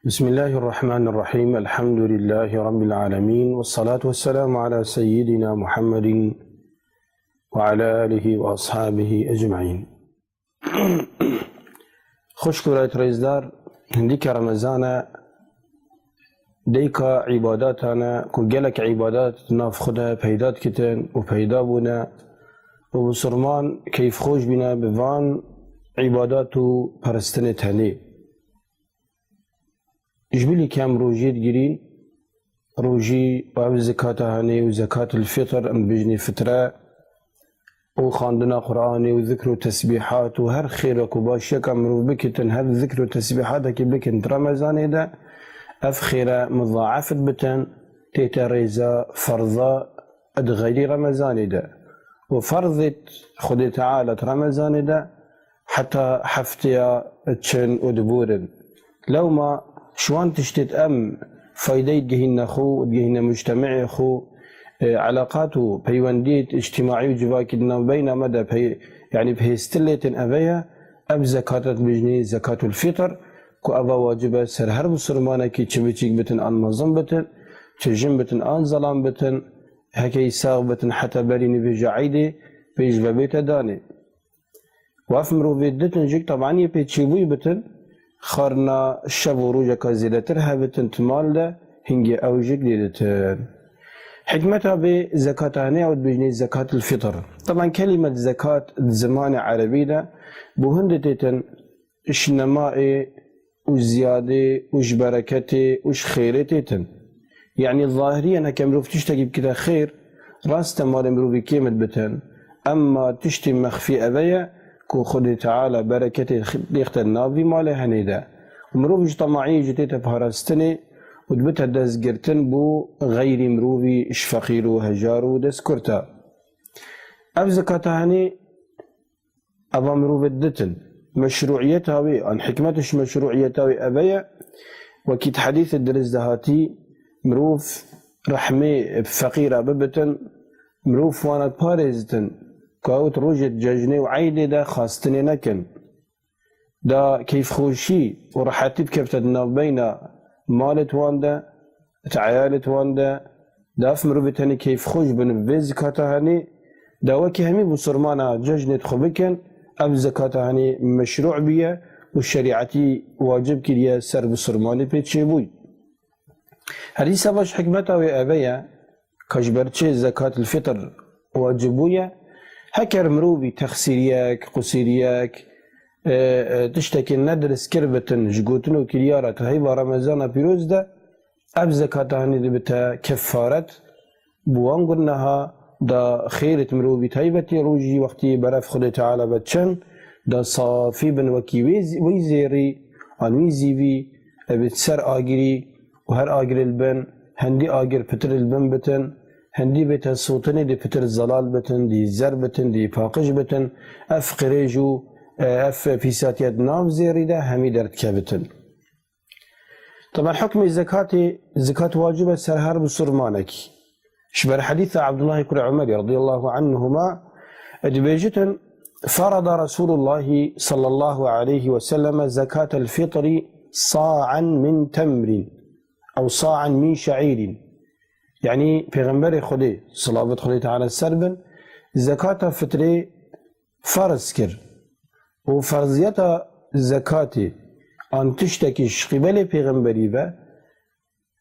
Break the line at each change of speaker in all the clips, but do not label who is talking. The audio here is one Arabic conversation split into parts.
بسم الله الرحمن الرحيم. الحمد لله رب العالمين، والصلاة والسلام على سيدنا محمد وعلى آله وأصحابه أجمعين. خوش كورات رئيسدار هنديك رمضان ديكا عباداتنا كجلك عبادات ناف خدها بيدات كتن وبيدا بنا وبصرمان كيف خوش بنا بفان عبادات وبرستنة هني جبلي كام روجي تجرين روجي باب زكاة هاني وزكاة الفطر ام بجني فترة وخاندنا قرآني وذكر وتسبيحات وهر خيرك وباشيك امرو بكتن هر ذكر وتسبيحاتك بكن رمضان دا اف خيرة مضاعفة بتن تيتا ريزا فرضا ادغيري رمضان دا وفرضت خدي تعالى رمضان دا حتى حفتيا تشن ودبورن لو ما شوان تشتت فايدة جهنا خو جهنا مجتمعي خو علاقاته بيوانديت اجتماعي وجواكدنا بين مدى يعني بهستلة أبيها أب زكاة بجني زكاة الفطر كو أبا واجبة سر هرب سرمانة كي تشبيتشيك بتن آن مظم بتن تجم بتن آن ظلام بتن هكي ساغ بتن حتى بريني بجعيدي بيجب بيت داني وافمرو بيدتن جيك طبعا يبيتشيبوي بتن خارنا الشب وروجا كازيلترها بتنتمال ده هنجي أوجك ديدتن حكمتها بزكاة هنية وتبجني زكاة الفطر. طبعا كلمة زكاة زمان عربي ده بوهند تيتن اش نمائي وش زيادة وش بركتي وش خيري تيتن يعني الظاهرية أنا كمروف تشتكي بكذا خير راس تمال مروفي كيمت بتن أما تشتي مخفي أبيا كو خدي تعالى بركتي ديخت النافي ماله هنيدا ومروفيش طماعي جتيتا بهارستني ودبتها داز قرتن بو غير مروفي اش فقيرو هجارو داز كرتا اف زكاة هني ابا مروفي دتن مشروعيتها وي عن حكمتش مشروعيتها وي ابايا وكيت حديث الدرس دهاتي مروف رحمي فقيرة ببتن مروف وانا باريزتن كاوت روجت جاجني وعيدي دا خاستني نكن دا كيف خوشي ورحتت كيف تدنا بين مالت واندا تعيالت واندا دا افمرو بتاني كيف خوش بن في زكاة هني دا وكي همي بصرمانا جاجني تخبكن اب زكاة هني مشروع بيا والشريعتي واجب كريا سر بصرماني بيتشيبوي هذه سباش حكمتها وابيا كجبرتشي زكاة الفطر واجبويا هكر مروبي تخسيرياك قصيرياك تشتكي ندرس كربتن جقوتن وكريارة هيبا رمضان بيروز دا اب زكاة هني دي بتا كفارة بوان قلناها دا خيرة مروبي تايبتي روجي وقتي برف خد تعالى بتشن دا صافي بن وكي ويزيري عن ويزيبي بتسر آجري وهر آجر البن هندي آجر بتر البن بتن هندي بيت السلطني دي بتر الزلال بتن دي زر بتن دي فاقش بتن اف قريجو اف فيساتيات ناف زيري ده همي درد كبتن. طبعا حكم الزكاة واجبة سرهار بصرمانك شبر حديث عبد الله بن عمر رضي الله عنهما ادبيجتن فرض رسول الله صلى الله عليه وسلم زكاة الفطر صاعا من تمر او صاعا من شعير يعني پیغمبر خدي صلوات خدي تعالى السربن زكاة فطري فرض كر وفرضية زكاة ان تشتكيش قبل پیغمبري و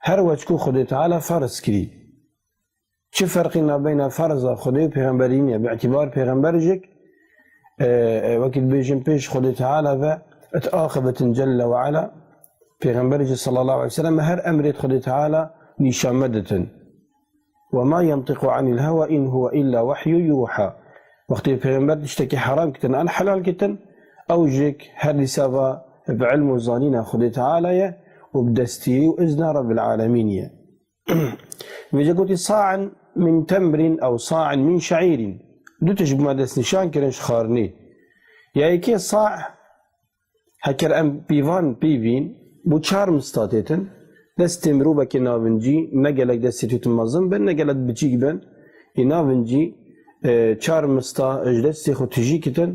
هر وجهكو خدي تعالى فرض كري چه فرقنا بين فرض خدي و پیغمبرين باعتبار پیغمبرجك وقت بيجن بيش خدي تعالى و اتآخبة جل وعلا پیغمبرجك صلى الله عليه وسلم هر امرت خدي تعالى نشامدتن وما ينطق عن الهوى إن هو إلا وحي يوحى وقت البيغمبر تشتكي حرام كتن أنا حلال كتن أوجك هذه سابا بعلم وظانينا خدي تعالى وبدستي وإذن رب العالمين بيجا قلت صاعا من تمر أو صاعا من شعير دو تجب ما دست نشان كرنش خارني يعني كي صاع هكر أم بيفان بيفين بو چار مستاتيتن دست مروبا که ناونجی نگلک دستی تو تمازن بن نگلت بچیک بن ناونجی چار مستا اجدستی خود تجی کتن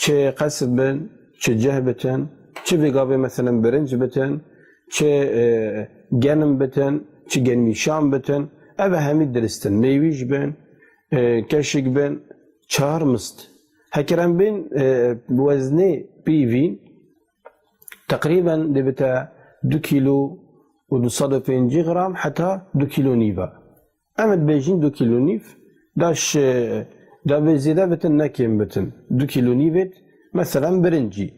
چه قصب بن چه جه بتن چه بگاوه مثلا برنج بتن چه گنم بتن چه گنمیشان بتن اوه همی درستن میویش بین کشک بین چهار مست هکرم بین وزنه پیوین تقريبا دبتا 2 كيلو و250 غرام حتى 2 كيلو نيفا اما بيجين 2 كيلو نيف داش دا بزيادة بتن ناكيم بتن 2 كيلو نيفت مثلا برنجي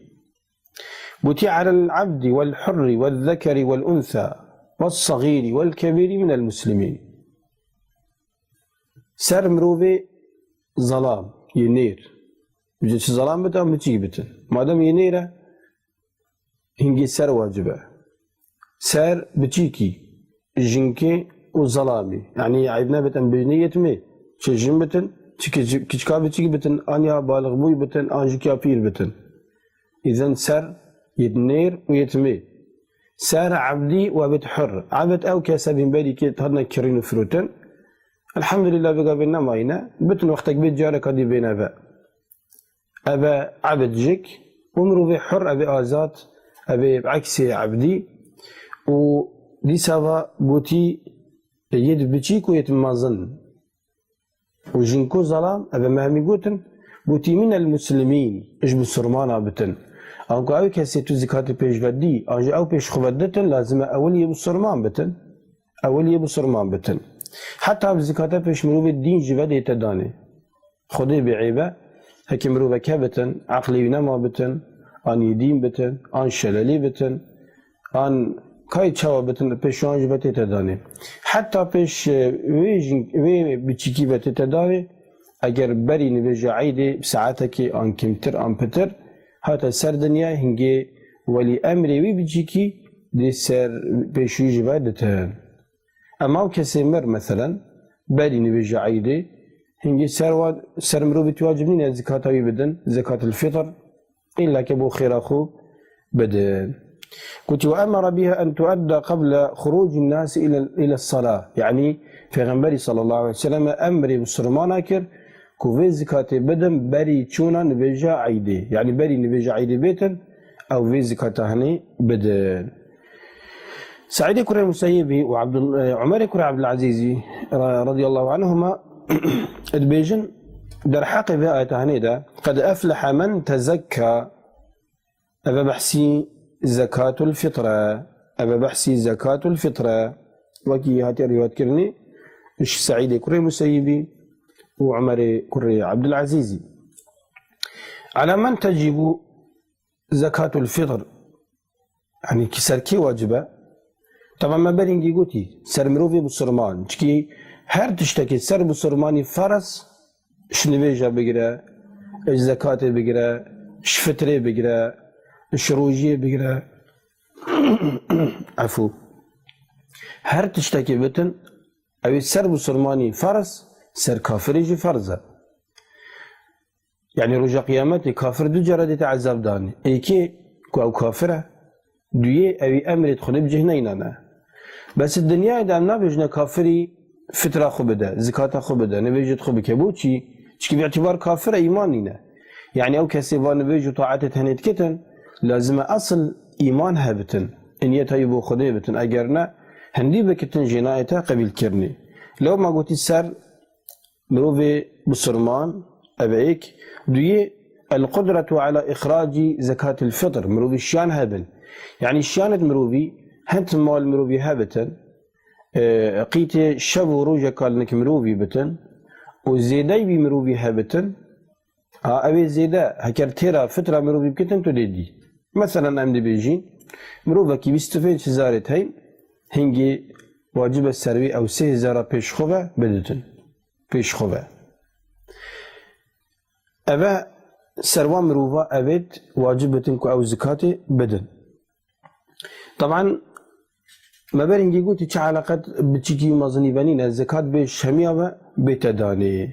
بوتي على العبد والحر والذكر والأنثى والصغير والكبير من المسلمين سر مروفي ظلام ينير بجد ظلام بتن بتجي بتن مادام ينيره هنگی سر واجبه سر بچیکی جنکی و ظلامی یعنی عیبنا بتن بجنیت می چه جن بتن چه کچکا بچیک بتن آنیا بالغ بوی بتن آنجکیا پیر بتن اذن سر يتنير ويتمي سار عبدي وبت حر عبد او كسبين بالي كي تهدنا كرين فروتن الحمد لله بقى بينا ماينا بتن وقتك بيت جارك هدي بين ابا عبد جيك ومرو في حر ابي ازات ابي بعكس عبدي ودي سافا بوتي يد بتشيك ويتمازن وجنكو ظلام ابا مهمي قوتن بوتي من المسلمين ايش بسرمانا بتن او قاوي كسي تو زكاة پیش ودي اجي او پیش خودتن لازم اول يبو سرمان بتن اول يبو سرمان بتن حتى بزكاة پیش مروف الدين جوده تداني خودي بعيبه هكي مروف كبتن عقلي نما بتن آن يدين بتن آن شلالي بتن آن كاي چاوا بتن پیشوان جوده تداني حتى پیش وی بچيكي بته تداني اگر بري نبجا عيدي بساعتك آن كمتر آن پتر هاتا سر دنیا هنگی ولی امری وی بجیکی دی سر پیشوی جبادتن اما او کسی مر مثلا بری نبیجا عیده هنگی سر مرو بتواجب نین زکاتوی بدن زکات الفطر إلا كبو خيراخو بدن قلت وأمر بها أن تؤدى قبل خروج الناس إلى الصلاة يعني في غنبري صلى الله عليه وسلم أمري بسرمانا كر كوفي زكاة بدن بري تشونا نبيجا عيدي يعني بري نبيجا عيدي بيتن أو في زكاة هني بدن سعيد كرة المسيبي وعمر كرة عبد العزيز رضي الله عنهما البيجن در حق في آية هني ده قد أفلح من تزكى أبا بحسي زكاة الفطرة أبا بحسي زكاة الفطرة وكي هاتي الروايات كرني سعيد كرة المسيبي وعمر كري عبد العزيز على من تجب زكاة الفطر يعني كسر كي واجبة طبعا ما برينجي قوتي سر مروفي بسرمان كي هر تشتكي سر بسرماني فرس شنبيجا بقرا الزكاة بقرا شفتري بقرا الشروجية بقرا عفو هر تشتكي بتن او سر بسرماني فرس سر كافر يجي فرزه يعني رجع قيامتي كافر دو جرد عذاب داني ايكي او كافره دويه اوي امر يدخل بجهنينانا بس الدنيا اذا نبجنا كافري فترة خو بده زكاة خو بده نبيجت خو بكبوتشي شكي باعتبار كافر ايمانينا يعني او كسي فان نبيجو طاعته هنيت كتن لازم اصل ايمانها بتن ان يتيبو خدي بتن اجرنا هندي بكتن جنايته قبل كرني لو ما قلت السر مروفي بسرمان أبعيك دوية القدرة على إخراج زكاة الفطر مروفي الشان هبل يعني الشانة مروفي هنت مال مروفي هبتن قيت شبو روجا قال لك مروفي بتن وزيداي بي مروفي هبتن أبي زيدا هكر تيرا فترة مروفي بكتن تديدي مثلا أمدي بيجين مروفا كي بيستفيد شزارت هين هنجي واجب السروي أو 3000 پیش خوبه بدتن پیش خوبه اوه سروان مروفا اوید واجب بتن که او زکاة بدن طبعا ما برنجي قلت چه علاقات بتشيكي مازني بنين الزكاة بيش همية بتداني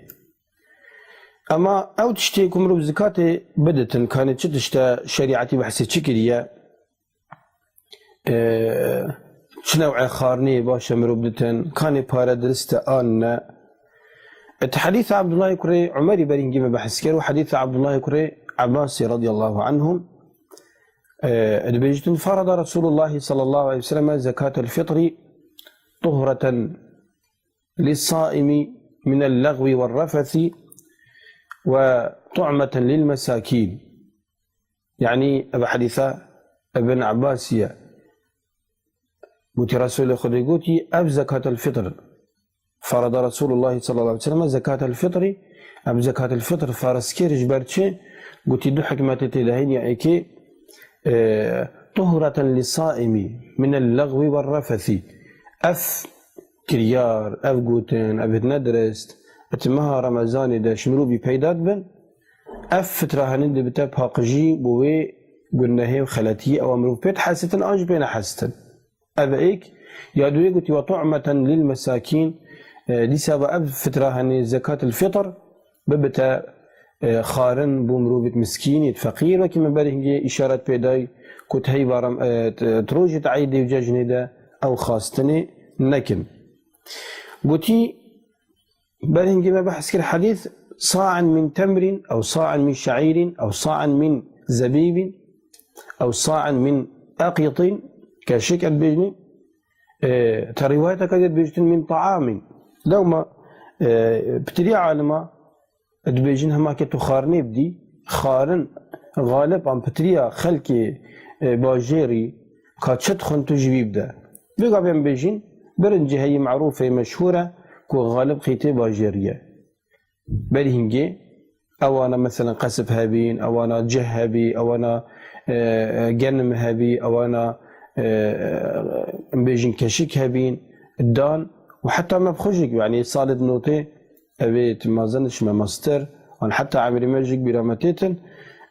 اما او تشتي كمرو زكاة بدتن كانت تشتا شريعتي بحسي تشكرية شنوع خارني باشا مرو بدتن كان بارا درستا آن حديث عبد الله كري عمري برينجي ما بحس كير وحديث عبد الله كري عباسي رضي الله عنهم دبيجتن فرض رسول الله صلى الله عليه وسلم زكاة الفطر طهرة للصائم من اللغو والرفث وطعمة للمساكين. يعني أبا حديثة ابن عباسية قلت رسول خدي قلتي أب زكاة الفطر فرض رسول الله صلى الله عليه وسلم زكاة الفطر أب زكاة الفطر فارس كيرج برشي قلت دو حكمة تدهين يعني كي طهرة للصائم من اللغو والرفث أف كريار أف قوتن أف ندرست اتمها رمضان دا شمرو بي بيداد بن أف فترة هنند بتا باقجي بوي قلنا هي وخلاتي أو أمرو بيت حاستن أنج بين حاستن أبا إيك يادوي قلت وطعمة للمساكين لسبب أب فترة هني زكاة الفطر ببتا خارن بمروبة مسكين فقير وكما بالي إشارة بيداي كنت هي بارم تروجت عيدي وجاجني دا أو خاصتني نكن قلتي بالي ما بحث كل حديث صاع من تمر أو صاع من شعير أو صاع من زبيب أو صاع من أقيط كشك البجني تروايتك بيجتن من طعام لو ما بتري عالمة دبيجن هما كتو خارني بدي خارن غالب عم بتريا خلكي باجيري كاتشت خنتو جبيب ده بيقى بين بيجين برنجي هي معروفة مشهورة كو غالب خيتي باجيرية بالهنجي او انا مثلا قصف هابين او انا جه هابي او انا جنم هابي او انا بيجين كشيك هابين الدان وحتى ما بخرجك يعني صالد نوتي ابيت ما زنش ما ماستر وانا حتى عمري ماجيك برامتيتن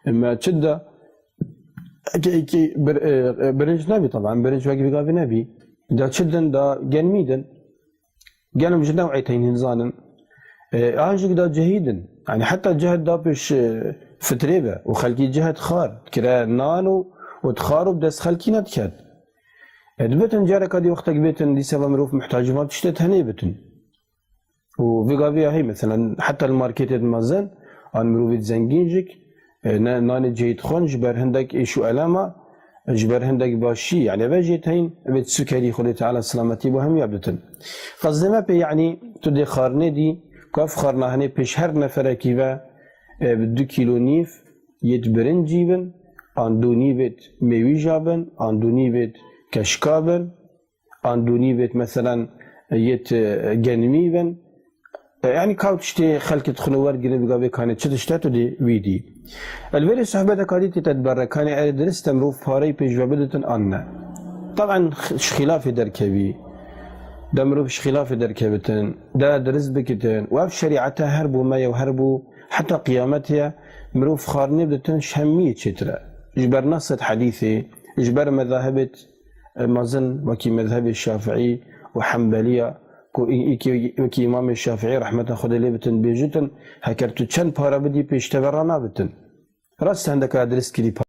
ما تشد برنج نبي طبعا برنج واقف قافي نبي دا تشدن دا جنميدن جنم جدا وعيتين نزانن اجيك دا جهيدن يعني حتى الجهد دا بش فتريبه وخلقي جهد خار كرا نانو وتخارب دس خلقي نتكاد دبتن جارك هذه وقتك بيتن دي سبب مروف محتاج ما تشتت هني بتن وفيغافيا هي مثلا حتى الماركت مازن ان مروف زنجينجك نان جيت خون جبر هندك ايشو علامه جبر هندك باشي يعني باجيت هين بيت سكري خلي تعالى سلامتي وهم يبتن قصدي ما يعني تدي خارني دي كاف خارنا هني بيش هر نفر كيفا بدو كيلو نيف يتبرن جيبن ان دو نيفت ميوي جابن ان دو نيفت كشكابن ان دو نيفت مثلا يت جنميبن يعني كاوتشتي خلك تدخلوا ورق نبقى كانت شتشتاتو دي ويدي الفيديو صحبتك كاديتي تتبرك كان يعني درست مروف فاري بيج وبدتن أنا طبعا خلاف دركبي ده مروف خلاف دركبتن ده درس بكتن وف شريعتها هربوا ما يهربوا حتى قيامتها مروف خارني بدتن شمية شترة اجبر نص حديثي اجبر مذاهبة مازن وكي مذهب الشافعي وحنبلية كي امام الشافعي رحمة خدا لي بتن بيجتن هكرتو چند پارا بدي پیش تبرانا بتن راست عندك ادرس كلي